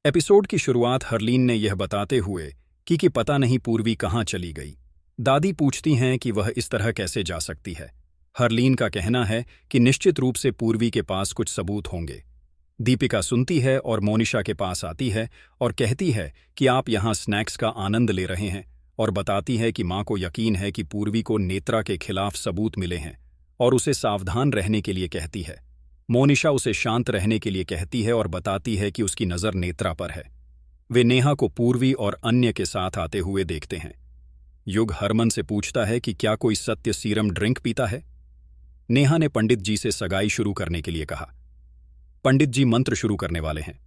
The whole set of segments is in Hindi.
एपिसोड की शुरुआत हरलीन ने यह बताते हुए कि पता नहीं पूर्वी कहाँ चली गई। दादी पूछती हैं कि वह इस तरह कैसे जा सकती है। हरलीन का कहना है कि निश्चित रूप से पूर्वी के पास कुछ सबूत होंगे। दीपिका सुनती है और मोनिशा के पास आती है और कहती है कि आप यहाँ स्नैक्स का आनंद ले रहे हैं, और बताती है कि माँ को यकीन है कि पूर्वी को नेत्रा के खिलाफ सबूत मिले हैं और उसे सावधान रहने के लिए कहती है। मोनिशा उसे शांत रहने के लिए कहती है और बताती है कि उसकी नज़र नेत्रा पर है। वे नेहा को पूर्वी और अन्य के साथ आते हुए देखते हैं। युग हरमन से पूछता है कि क्या कोई सत्य सीरम ड्रिंक पीता है। नेहा ने पंडित जी से सगाई शुरू करने के लिए कहा। पंडित जी मंत्र शुरू करने वाले हैं।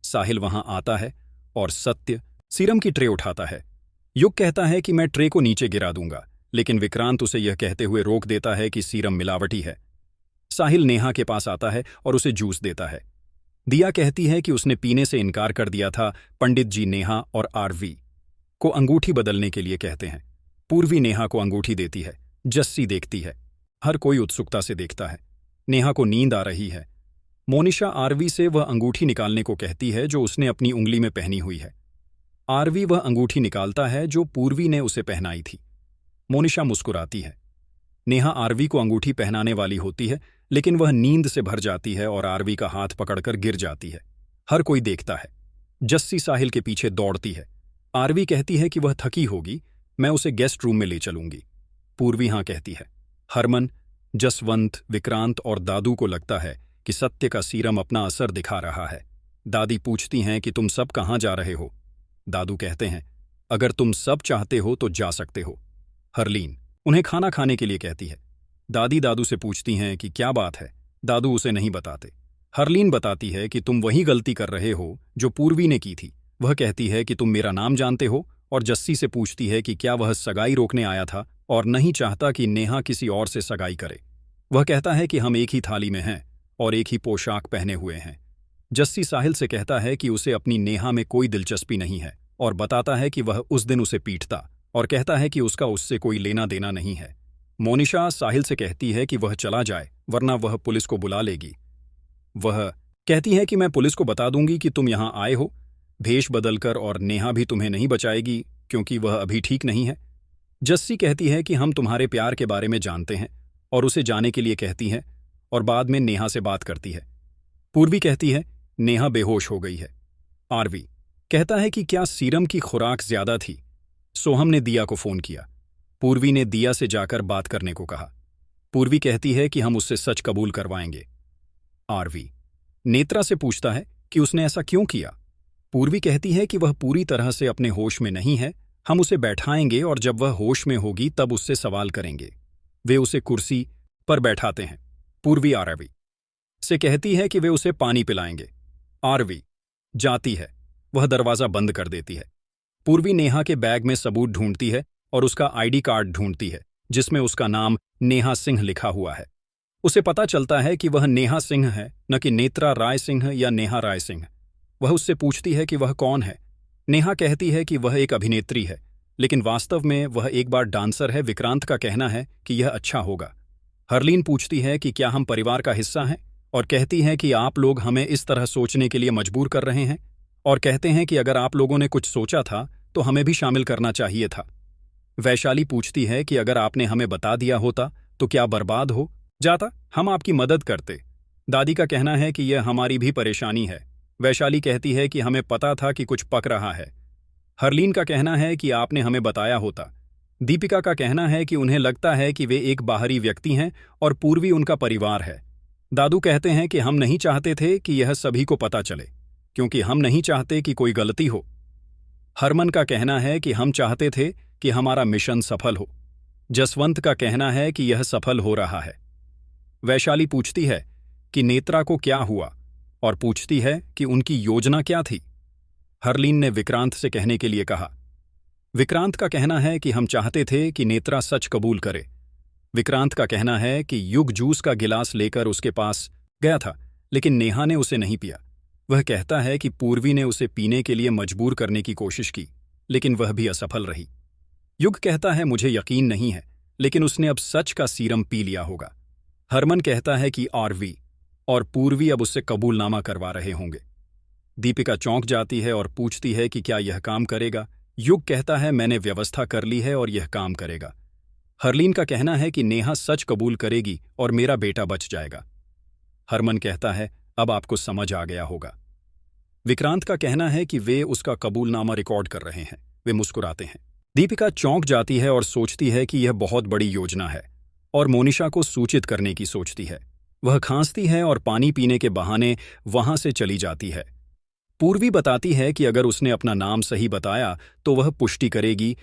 साहिल वहां आता है और सत्य सीरम की ट्रे उठाता है। युग कहता है कि मैं ट्रे को नीचे गिरा दूंगा, लेकिन विक्रांत उसे यह कहते हुए रोक देता है कि सीरम मिलावटी है। साहिल नेहा के पास आता है और उसे जूस देता है। दिया कहती है कि उसने पीने से इनकार कर दिया था। पंडित जी नेहा और आरवी को अंगूठी बदलने के लिए कहते हैं। पूर्वी नेहा को अंगूठी देती है। जस्सी देखती है। हर कोई उत्सुकता से देखता है। नेहा को नींद आ रही है। मोनिशा आरवी से वह अंगूठी निकालने को कहती है जो उसने अपनी उंगली में पहनी हुई है। आरवी वह अंगूठी निकालता है जो पूर्वी ने उसे पहनाई थी। मोनिशा मुस्कुराती है। नेहा आरवी को अंगूठी पहनाने वाली होती है, लेकिन वह नींद से भर जाती है और आरवी का हाथ पकड़कर गिर जाती है। हर कोई देखता है। जस्सी साहिल के पीछे दौड़ती है। आरवी कहती है कि वह थकी होगी, मैं उसे गेस्ट रूम में ले चलूंगी। पूर्वी हाँ कहती है। हरमन, जसवंत, विक्रांत और दादू को लगता है कि सत्य का सीरम अपना असर दिखा रहा है। दादी पूछती हैं कि तुम सब कहाँ जा रहे हो। दादू कहते हैं, अगर तुम सब चाहते हो तो जा सकते हो। हरलीन उन्हें खाना खाने के लिए कहती है। दादी दादू से पूछती हैं कि क्या बात है। दादू उसे नहीं बताते। हरलीन बताती है कि तुम वही गलती कर रहे हो जो पूर्वी ने की थी। वह कहती है कि तुम मेरा नाम जानते हो, और जस्सी से पूछती है कि क्या वह सगाई रोकने आया था और नहीं चाहता कि नेहा किसी और से सगाई करे। वह कहता है कि हम एक ही थाली में हैं और एक ही पोशाक पहने हुए हैं। जस्सी साहिल से कहता है कि उसे अपनी नेहा में कोई दिलचस्पी नहीं है और बताता है कि वह उस दिन उसे पीटता, और कहता है कि उसका उससे कोई लेना देना नहीं है। मोनिशा साहिल से कहती है कि वह चला जाए वरना वह पुलिस को बुला लेगी। वह कहती है कि मैं पुलिस को बता दूंगी कि तुम यहां आए हो, भेष बदलकर, और नेहा भी तुम्हें नहीं बचाएगी क्योंकि वह अभी ठीक नहीं है। जस्सी कहती है कि हम तुम्हारे प्यार के बारे में जानते हैं और उसे जाने के लिए कहती है, और बाद में नेहा से बात करती है। पूर्वी कहती है नेहा बेहोश हो गई है। आरवी कहता है कि क्या सीरम की खुराक ज्यादा थी। सोहम ने दिया को फोन किया। पूर्वी ने दिया से जाकर बात करने को कहा। पूर्वी कहती है कि हम उससे सच कबूल करवाएंगे। आरवी नेत्रा से पूछता है कि उसने ऐसा क्यों किया। पूर्वी कहती है कि वह पूरी तरह से अपने होश में नहीं है, हम उसे बैठाएंगे और जब वह होश में होगी तब उससे सवाल करेंगे। वे उसे कुर्सी पर बैठाते हैं। पूर्वी आरवी से कहती है कि वे उसे पानी पिलाएंगे। आरवी जाती है। वह दरवाजा बंद कर देती है। पूर्वी नेहा के बैग में सबूत ढूंढती है और उसका आईडी कार्ड ढूंढती है जिसमें उसका नाम नेहा सिंह लिखा हुआ है। उसे पता चलता है कि वह नेहा सिंह है, न कि नेत्रा राय सिंह या नेहा राय सिंह। वह उससे पूछती है कि वह कौन है। नेहा कहती है कि वह एक अभिनेत्री है, लेकिन वास्तव में वह एक बार डांसर है। विक्रांत का कहना है कि यह अच्छा होगा। हरलीन पूछती है कि क्या हम परिवार का हिस्सा हैं, और कहती है कि आप लोग हमें इस तरह सोचने के लिए मजबूर कर रहे हैं, और कहते हैं कि अगर आप लोगों ने कुछ सोचा था तो हमें भी शामिल करना चाहिए था। वैशाली पूछती है कि अगर आपने हमें बता दिया होता तो क्या बर्बाद हो जाता, हम आपकी मदद करते। दादी का कहना है कि यह हमारी भी परेशानी है। वैशाली कहती है कि हमें पता था कि कुछ पक रहा है। हरलीन का कहना है कि आपने हमें बताया होता। दीपिका का कहना है कि उन्हें लगता है कि वे एक बाहरी व्यक्ति हैं और पूर्वी उनका परिवार है। दादू कहते हैं कि हम नहीं चाहते थे कि यह सभी को पता चले, क्योंकि हम नहीं चाहते कि कोई गलती हो। हरमन का कहना है कि हम चाहते थे कि हमारा मिशन सफल हो। जसवंत का कहना है कि यह सफल हो रहा है। वैशाली पूछती है कि नेत्रा को क्या हुआ, और पूछती है कि उनकी योजना क्या थी। हरलीन ने विक्रांत से कहने के लिए कहा। विक्रांत का कहना है कि हम चाहते थे कि नेत्रा सच कबूल करे। विक्रांत का कहना है कि युग जूस का गिलास लेकर उसके पास गया था, लेकिन नेहा ने उसे नहीं पिया। वह कहता है कि पूर्वी ने उसे पीने के लिए मजबूर करने की कोशिश की, लेकिन वह भी असफल रही। युग कहता है मुझे यकीन नहीं है, लेकिन उसने अब सच का सीरम पी लिया होगा। हरमन कहता है कि आरवी और पूर्वी अब उससे कबूलनामा करवा रहे होंगे। दीपिका चौंक जाती है और पूछती है कि क्या यह काम करेगा। युग कहता है, मैंने व्यवस्था कर ली है और यह काम करेगा। हरलीन का कहना है कि नेहा सच कबूल करेगी और मेरा बेटा बच जाएगा। हरमन कहता है, अब आपको समझ आ गया होगा। विक्रांत का कहना है कि वे उसका कबूलनामा रिकॉर्ड कर रहे हैं। वे मुस्कुराते हैं। दीपिका चौंक जाती है और सोचती है कि यह बहुत बड़ी योजना है और मोनिशा को सूचित करने की सोचती है। वह खांसती है और पानी पीने के बहाने वहां से चली जाती है। पूर्वी बताती है कि अगर उसने अपना नाम सही बताया तो वह पुष्टि करेगी